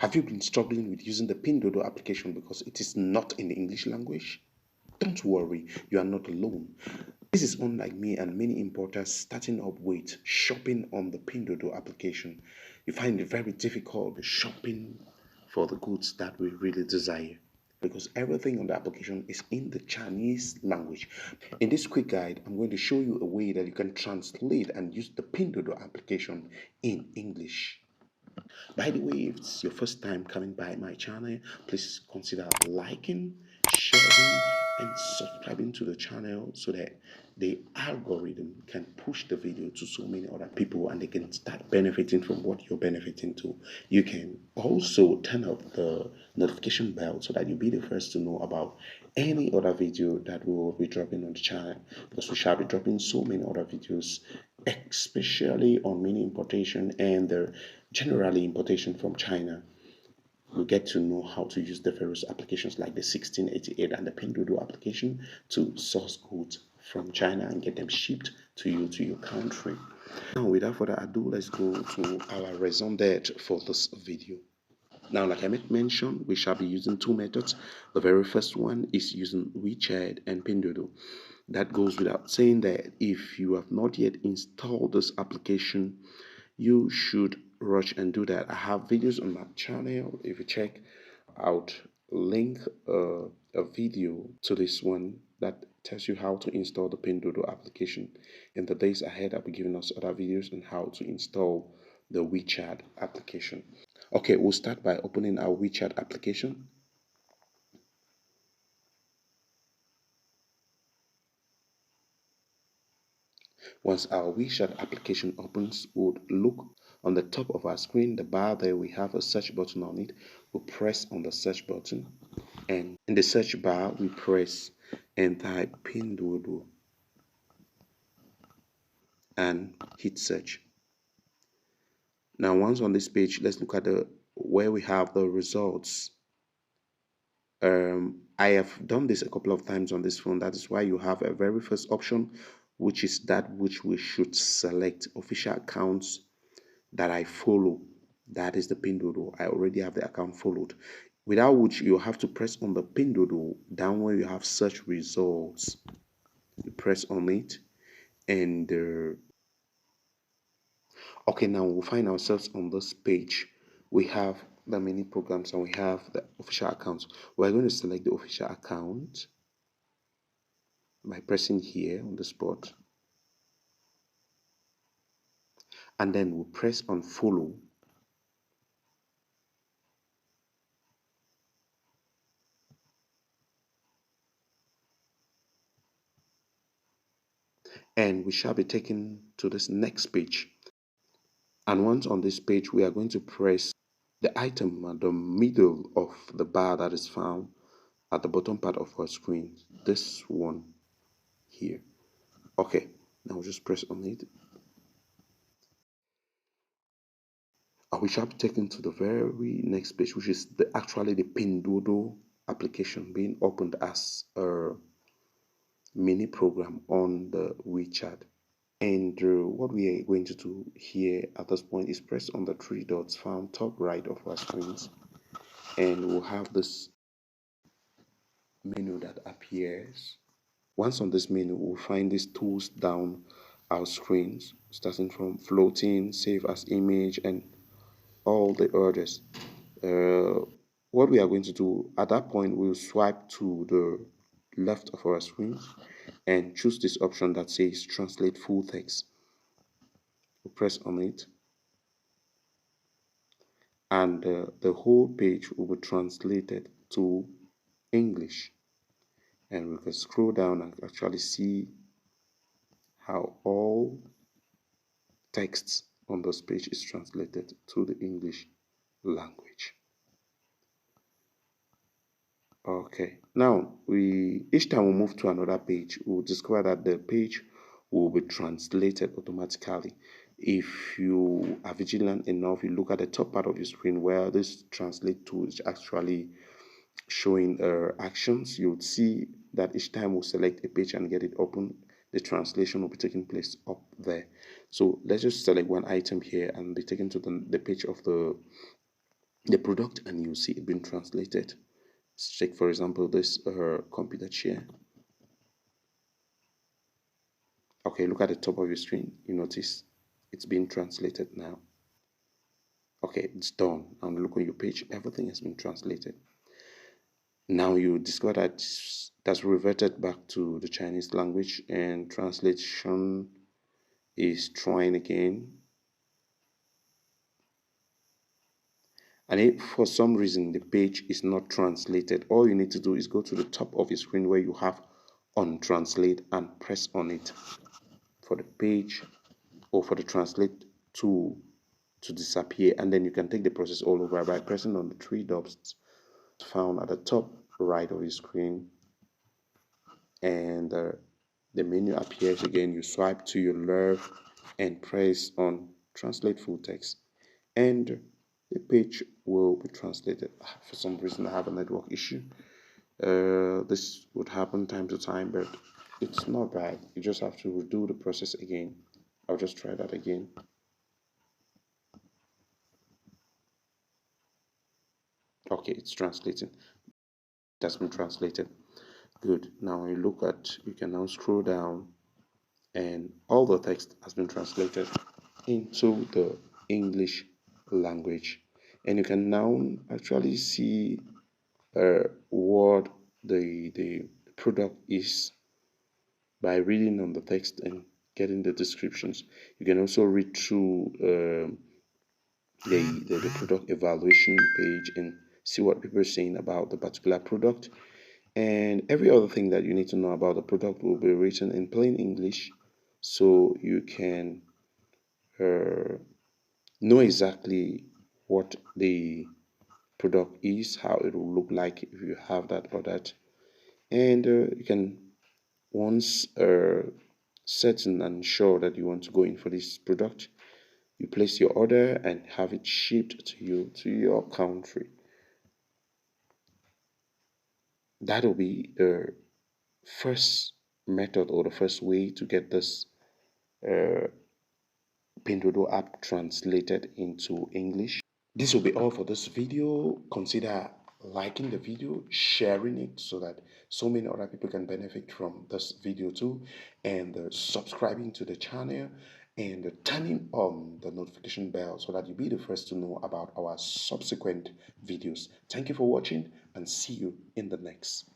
Have you been struggling with using the Pinduoduo application because it is not in the English language? Don't worry, you are not alone. This is unlike me and many importers starting up with shopping on the Pinduoduo application. You find it very difficult shopping for the goods that we really desire because everything on the application is in the Chinese language. In this quick guide, I'm going to show you a way that you can translate and use the Pinduoduo application in English. By the way, if it's your first time coming by my channel, please consider liking, sharing, and subscribing to the channel so that the algorithm can push the video to so many other people and they can start benefiting from what you're benefiting to. You can also turn up the notification bell so that you'll be the first to know about any other video that we will be dropping on the channel, because we shall be dropping so many other videos, especially on mini importation and the generally importation from China. We get to know how to use the various applications like the 1688 and the Pinduoduo application to source goods from China and get them shipped to you to your country. Now, without further ado, let's go to our raison d'etre for this video. Now, like I mentioned, we shall be using two methods. The very first one is using WeChat and Pinduoduo. That goes without saying that if you have not yet installed this application, you should rush and do that. I have videos on my channel. If you check out, link a video to this one that tells you how to install the Pinduoduo application. In the days ahead, I'll be giving us other videos on how to install the WeChat application. Okay, we'll start by opening our WeChat application. Once our WeChat application opens, we'll look on the top of our screen, the bar there, we have a search button on it. We'll press on the search button, and in the search bar, we press and type Pinduoduo and hit search. Now, once on this page, let's look at the where we have the results. I have done this a couple of times on this phone. That is why you have a very first option, which is that which we should select official accounts that I follow. That is the Pinduoduo. I already have the account followed. Without which you have to press on the Pinduoduo down where you have search results. You press on it, and okay, now we'll find ourselves on this page. We have the mini programs and we have the official accounts. We're going to select the official account by pressing here on the spot, and then we'll press on follow. And we shall be taken to this next page. And once on this page, we are going to press the item at the middle of the bar that is found at the bottom part of our screen. This one here. Okay, now we'll just press on it. And we shall be taken to the very next page, which is actually the Pinduoduo application being opened as a mini program on the WeChat. And what we are going to do here at this point is press on the three dots found top right of our screens, and we'll have this menu that appears. Once on this menu, we'll find these tools down our screens, starting from floating, save as image, and all the others. What we are going to do at that point, we'll swipe to the left of our screen and choose this option that says translate full text. We'll press on it, and the whole page will be translated to English. And we can scroll down and actually see how all texts on this page is translated to the English language. Okay, now each time we move to another page, we'll discover that the page will be translated automatically. If you are vigilant enough, you look at the top part of your screen where this translate tool is actually showing actions. You would see that each time we select a page and get it open, the translation will be taking place up there. So let's just select one item here and be taken to the page of the the product and you see it being translated. Let's check, for example, this computer chair. Okay, look at the top of your screen. You notice it's being translated now. Okay, it's done. And look on your page, everything has been translated. Now you discover that that's reverted back to the Chinese language and translation is trying again. And if for some reason the page is not translated, all you need to do is go to the top of your screen where you have on translate and press on it for the page or for the translate tool to disappear, and then you can take the process all over by pressing on the three dots found at the top right of your screen, and the menu appears again. You swipe to your left and press on translate full text, and the page will be translated. For some reason I have a network issue. This would happen time to time, but it's not bad. You just have to redo the process again. I'll just try that again. Okay, it's translating. It has been translated. Good. Now you look at, you can now scroll down and all the text has been translated into the English language. And you can now actually see what the product is by reading on the text and getting the descriptions. You can also read through the product evaluation page and see what people are saying about the particular product. And every other thing that you need to know about the product will be written in plain English so you can uh, know exactly what the product is, how it will look like if you have that or that. And you can, once certain and sure that you want to go in for this product, you place your order and have it shipped to you to your country. That'll be the first method or the first way to get this uh, Pinduoduo app translated into English. This will be all for this video. Consider liking the video, sharing it so that so many other people can benefit from this video too, and subscribing to the channel and turning on the notification bell so that you'll be the first to know about our subsequent videos. Thank you for watching and see you in the next.